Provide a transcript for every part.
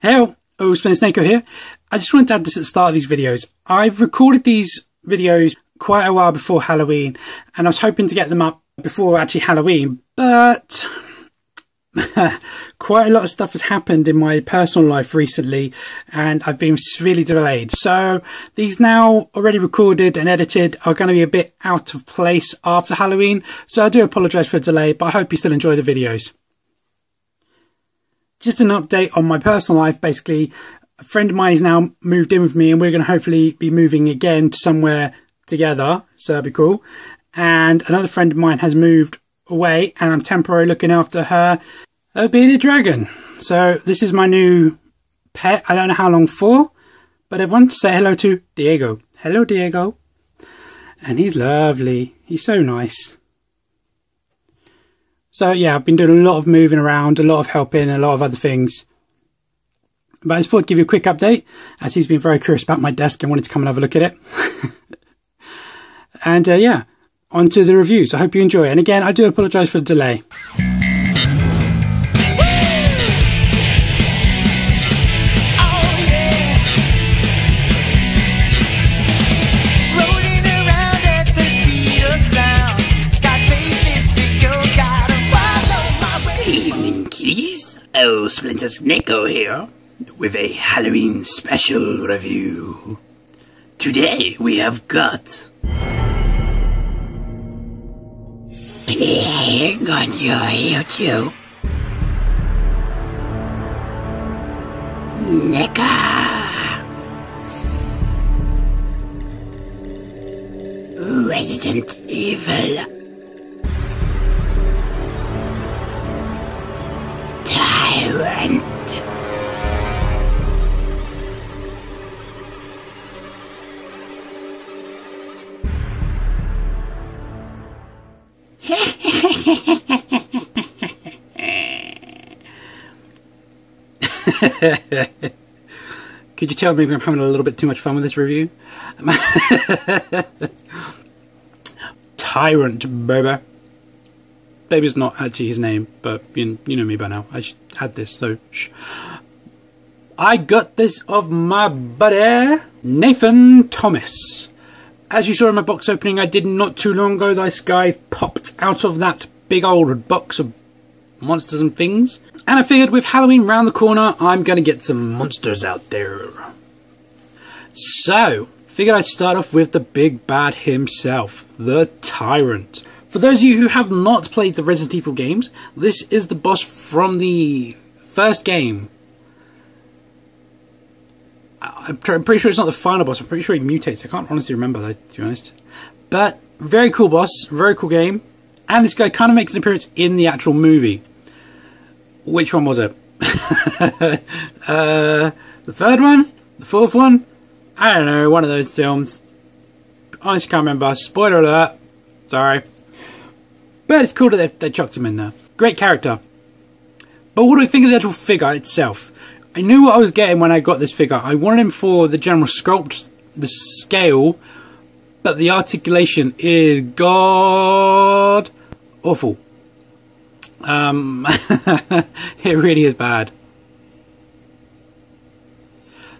Hey, it's Neca here. I just wanted to add this at the start of these videos. I've recorded these videos quite a while before Halloween, and I was hoping to get them up before actually Halloween, but quite a lot of stuff has happened in my personal life recently, and I've been really delayed. So these now already recorded and edited are going to be a bit out of place after Halloween, so I do apologise for the delay, but I hope you still enjoy the videos. Just an update on my personal life. Basically, a friend of mine is now moved in with me, and we're going to hopefully be moving again to somewhere together, so that'd be cool. And another friend of mine has moved away, and I'm temporarily looking after her bearded dragon. So this is my new pet. I don't know how long for, but everyone say hello to Diego. Hello, Diego. And he's lovely. He's so nice. So yeah, I've been doing a lot of moving around, a lot of helping, a lot of other things. But I just thought I'd give you a quick update, as he's been very curious about my desk and wanted to come and have a look at it. And yeah, on to the reviews. I hope you enjoy it. And again, I do apologise for the delay. Splinter's Neca here with a Halloween special review. Today we have got got your YouTube Neca Resident Evil Tyrant. Could you tell maybe I'm having a little bit too much fun with this review? Tyrant, baby. Baby's not actually his name, but you know me by now. I should add this, so shh. I got this of my buddy Nathan Thomas. As you saw in my box opening I did not too long ago, this guy popped out of that big old box of monsters and things. And I figured with Halloween round the corner, I'm going to get some monsters out there. So, figured I'd start off with the big bad himself, the Tyrant. For those of you who have not played the Resident Evil games, this is the boss from the first game. I'm pretty sure it's not the final boss. I'm pretty sure he mutates. I can't honestly remember though, to be honest. But very cool boss, very cool game. And this guy kind of makes an appearance in the actual movie. Which one was it? The third one? The fourth one? I don't know, one of those films. Honestly can't remember. Spoiler alert. Sorry. But it's cool that they chucked him in there. Great character. But what do I think of the actual figure itself? I knew what I was getting when I got this figure. I wanted him for the general sculpt, the scale, but the articulation is god awful. It really is bad.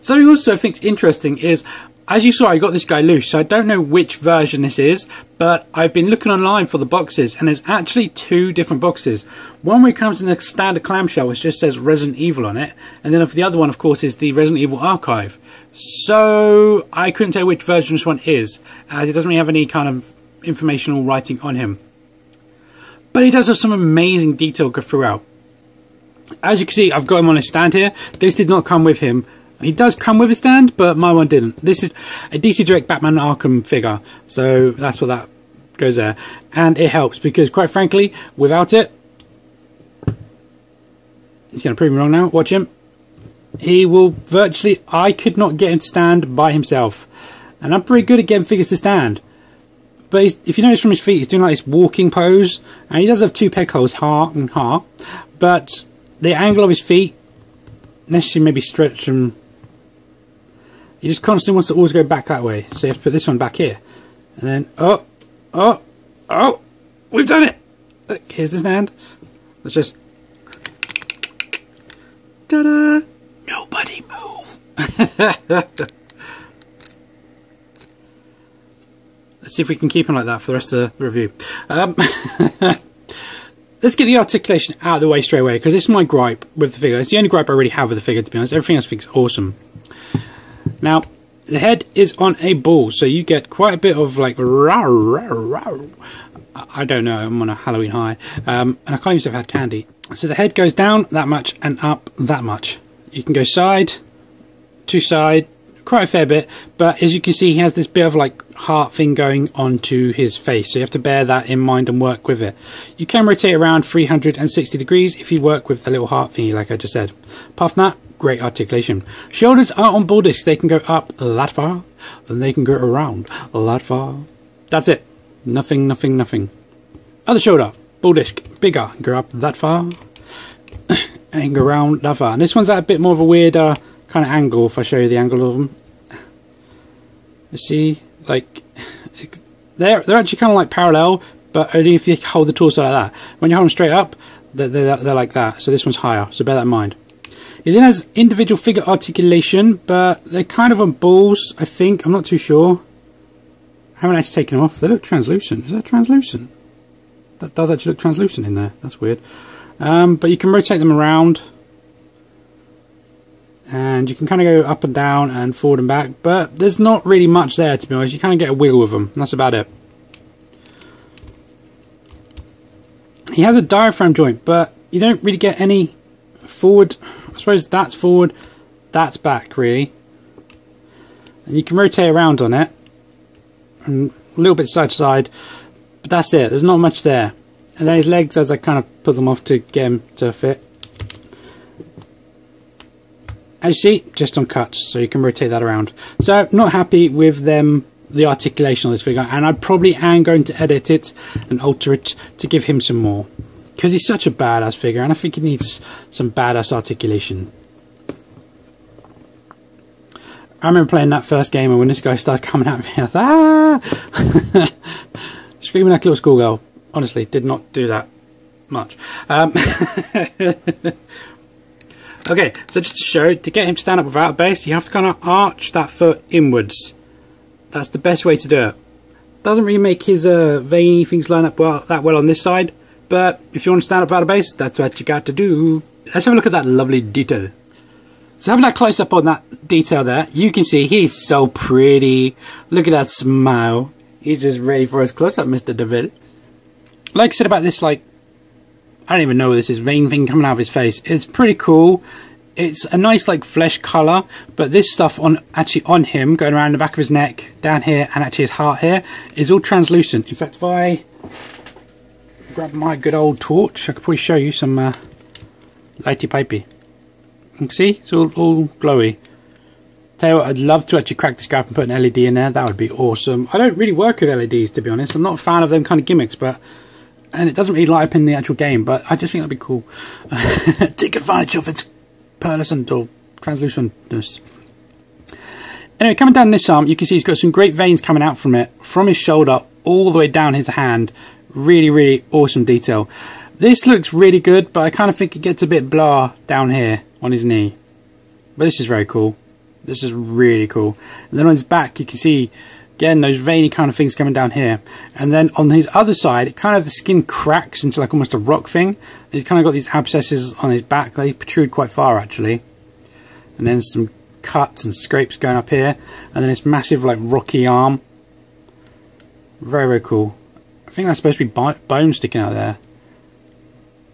Something also I think's interesting is, as you saw, I got this guy loose, so I don't know which version this is, but I've been looking online for the boxes, and there's actually two different boxes. One where it comes in a standard clamshell, which just says Resident Evil on it, and then the other one, of course, is the Resident Evil Archive. So I couldn't tell which version this one is, as it doesn't really have any kind of informational writing on him. But he does have some amazing detail throughout. As you can see, I've got him on a stand here. This did not come with him. He does come with a stand, but my one didn't. This is a DC Direct Batman Arkham figure, so that's what that goes there. And it helps, because quite frankly, without it, he's going to prove me wrong now, watch him. He will virtually, I could not get him to stand by himself. And I'm pretty good at getting figures to stand. But if you notice from his feet, he's doing like this walking pose. And he does have two peg holes, ha and ha. But the angle of his feet, unless you maybe stretch them, he just constantly wants to always go back that way. So you have to put this one back here. And then, oh, we've done it! Look, here's the stand. Let's just, ta-da! Nobody Let's see if we can keep him like that for the rest of the review. Let's get the articulation out of the way straight away, because it's my gripe with the figure. It's the only gripe I really have with the figure, to be honest. Everything else I think is awesome. Now, the head is on a ball, so you get quite a bit of like rah, rah, rah. I don't know, I'm on a Halloween high. And I can't even say I've had candy. So the head goes down that much and up that much. You can go side to side, quite a fair bit, but as you can see, he has this bit of like heart thing going onto his face, so you have to bear that in mind and work with it. You can rotate around 360 degrees if you work with the little heart thingy, like I just said. Apart from that, great articulation. Shoulders are on ball discs. They can go up that far, and they can go around that far. That's it. Nothing, nothing, nothing. Other shoulder, ball disc, bigger, go up that far, and go around that far. And this one's at a bit more of a weirder kind of angle, if I show you the angle of them. You see, like, they're actually kind of like parallel, but only if you hold the torso like that. When you hold them straight up, they're like that. So this one's higher, so bear that in mind. It then has individual figure articulation, but they're kind of on balls, I think. I'm not too sure. I haven't actually taken them off. They look translucent. Is that translucent? That does actually look translucent in there. That's weird. But you can rotate them around. And you can kind of go up and down and forward and back. But there's not really much there, to be honest. You kind of get a wiggle with them. And that's about it. He has a diaphragm joint, but you don't really get any forward. I suppose that's forward, that's back, really. And you can rotate around on it. And a little bit side to side. But that's it. There's not much there. And then his legs, as I kind of put them off to get him to fit. As you see, just on cuts, so you can rotate that around. So, not happy with them, the articulation of this figure, and I probably am going to edit it and alter it to give him some more. Because he's such a badass figure, and I think he needs some badass articulation. I remember playing that first game, and when this guy started coming at me, I thought, ah! Screaming like a little schoolgirl. Honestly, did not do that much. Okay, so just to show, to get him to stand up without a base, you have to kind of arch that foot inwards. That's the best way to do it. Doesn't really make his veiny things line up that well on this side, but if you want to stand up without a base, that's what you got to do. Let's have a look at that lovely detail. So having that close up on that detail there, you can see he's so pretty. Look at that smile. He's just ready for his close up, Mr. DeVille. Like I said about this, like, I don't even know what this is, vein thing coming out of his face. It's pretty cool. It's a nice like flesh colour, but this stuff actually on him, going around the back of his neck, down here, and actually his heart here, is all translucent. In fact, if I grab my good old torch, I could probably show you some lighty pipey. You can see, it's all glowy. Tell you what, I'd love to actually crack this guy up and put an LED in there. That would be awesome. I don't really work with LEDs, to be honest. I'm not a fan of them kind of gimmicks, and it doesn't really light up in the actual game, but I just think that'd be cool. Take advantage of its pearlescent or translucentness. Anyway, coming down this arm, you can see he's got some great veins coming out from it, from his shoulder all the way down his hand. Really, really awesome detail. This looks really good, but I kind of think it gets a bit blah down here on his knee. But this is very cool. This is really cool. And then on his back, you can see again those veiny kind of things coming down here, and then on his other side, it kind of the skin cracks into like almost a rock thing. He's kind of got these abscesses on his back. They protrude quite far actually, and then some cuts and scrapes going up here, and then this massive like rocky arm. Very, very cool. I think that's supposed to be bone sticking out there.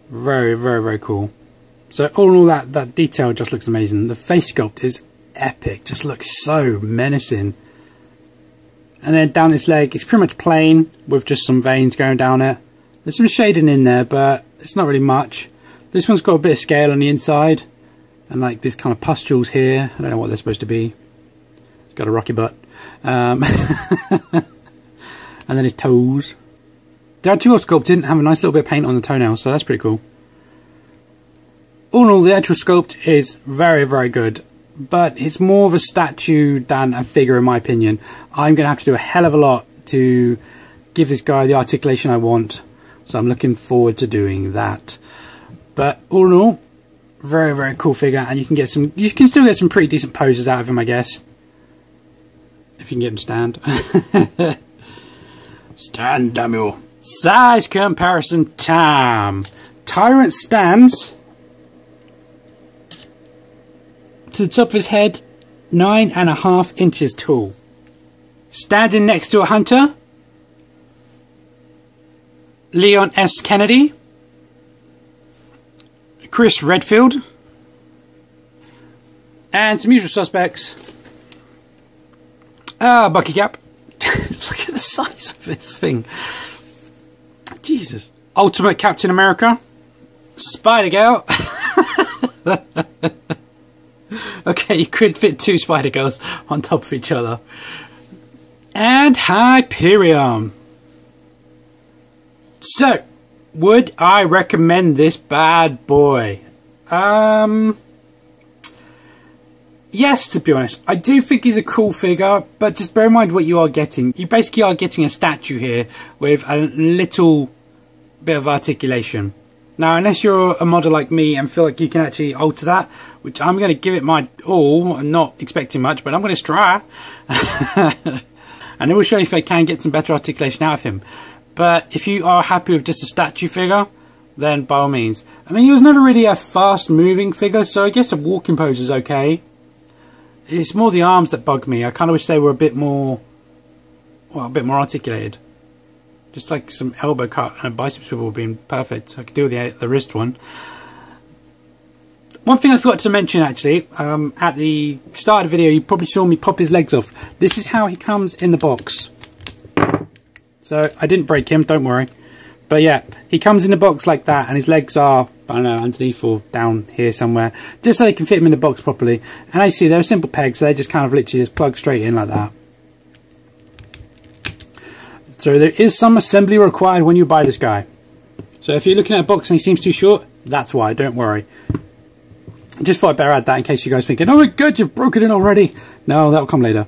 Very, very, very cool. So all in all, that detail just looks amazing. The face sculpt is epic. Just looks so menacing. And then down this leg, it's pretty much plain with just some veins going down it. There's some shading in there, but it's not really much. This one's got a bit of scale on the inside, and like this kind of pustules here. I don't know what they're supposed to be. It's got a rocky butt. And then his toes. The actual sculpt didn't have a nice little bit of paint on the toenails, so that's pretty cool. All in all, the actual sculpt is very, very good. But it's more of a statue than a figure in my opinion. I'm going to have to do a hell of a lot to give this guy the articulation I want. So I'm looking forward to doing that. But all in all, Very, very cool figure, and you can still get some pretty decent poses out of him, I guess. If you can get him stand. Stand, Daniel. Size comparison time. Tyrant stands to the top of his head, 9.5 inches tall. Standing next to a hunter, Leon S. Kennedy, Chris Redfield, and some usual suspects. Bucky Cap. Look at the size of this thing. Jesus. Ultimate Captain America. Spider-Girl. Okay, you could fit 2 Spider-Girls on top of each other. And Hyperion. So, would I recommend this bad boy? Yes, to be honest. I do think he's a cool figure, but just bear in mind what you are getting. You basically are getting a statue here with a little bit of articulation. Now, unless you're a model like me and feel like you can actually alter that, which I'm going to give it my all, I'm not expecting much, but I'm going to try. And I will show you if I can get some better articulation out of him. But if you are happy with just a statue figure, then by all means. I mean, he was never really a fast moving figure, so I guess a walking pose is okay. It's more the arms that bug me. I kind of wish they were a bit more, well, a bit more articulated. Just like some elbow cut and a bicep swivel would be perfect. I could do the wrist one. One thing I forgot to mention actually, at the start of the video, you probably saw me pop his legs off. This is how he comes in the box. So I didn't break him, don't worry. But yeah, he comes in the box like that, and his legs are, I don't know, underneath or down here somewhere, just so they can fit him in the box properly. And as you see, they're simple pegs, so they just kind of literally just plug straight in like that. So there is some assembly required when you buy this guy. So if you're looking at a box and he seems too short, that's why, don't worry. Just thought I'd better add that in case you guys thinking, oh my god, you've broken it already. No, that'll come later.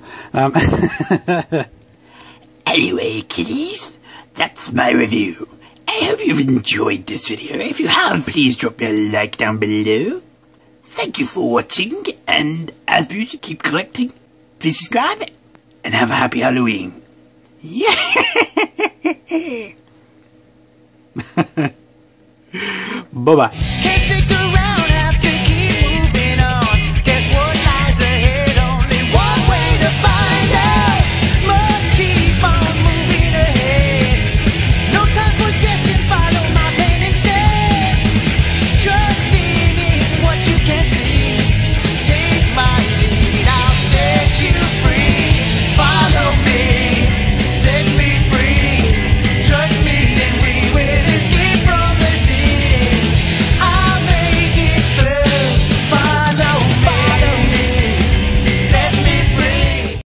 Anyway, kiddies, that's my review. I hope you've enjoyed this video. If you have, please drop me a like down below. Thank you for watching, and as usual, keep collecting. Please subscribe, and have a happy Halloween. Yeah. Bye-bye.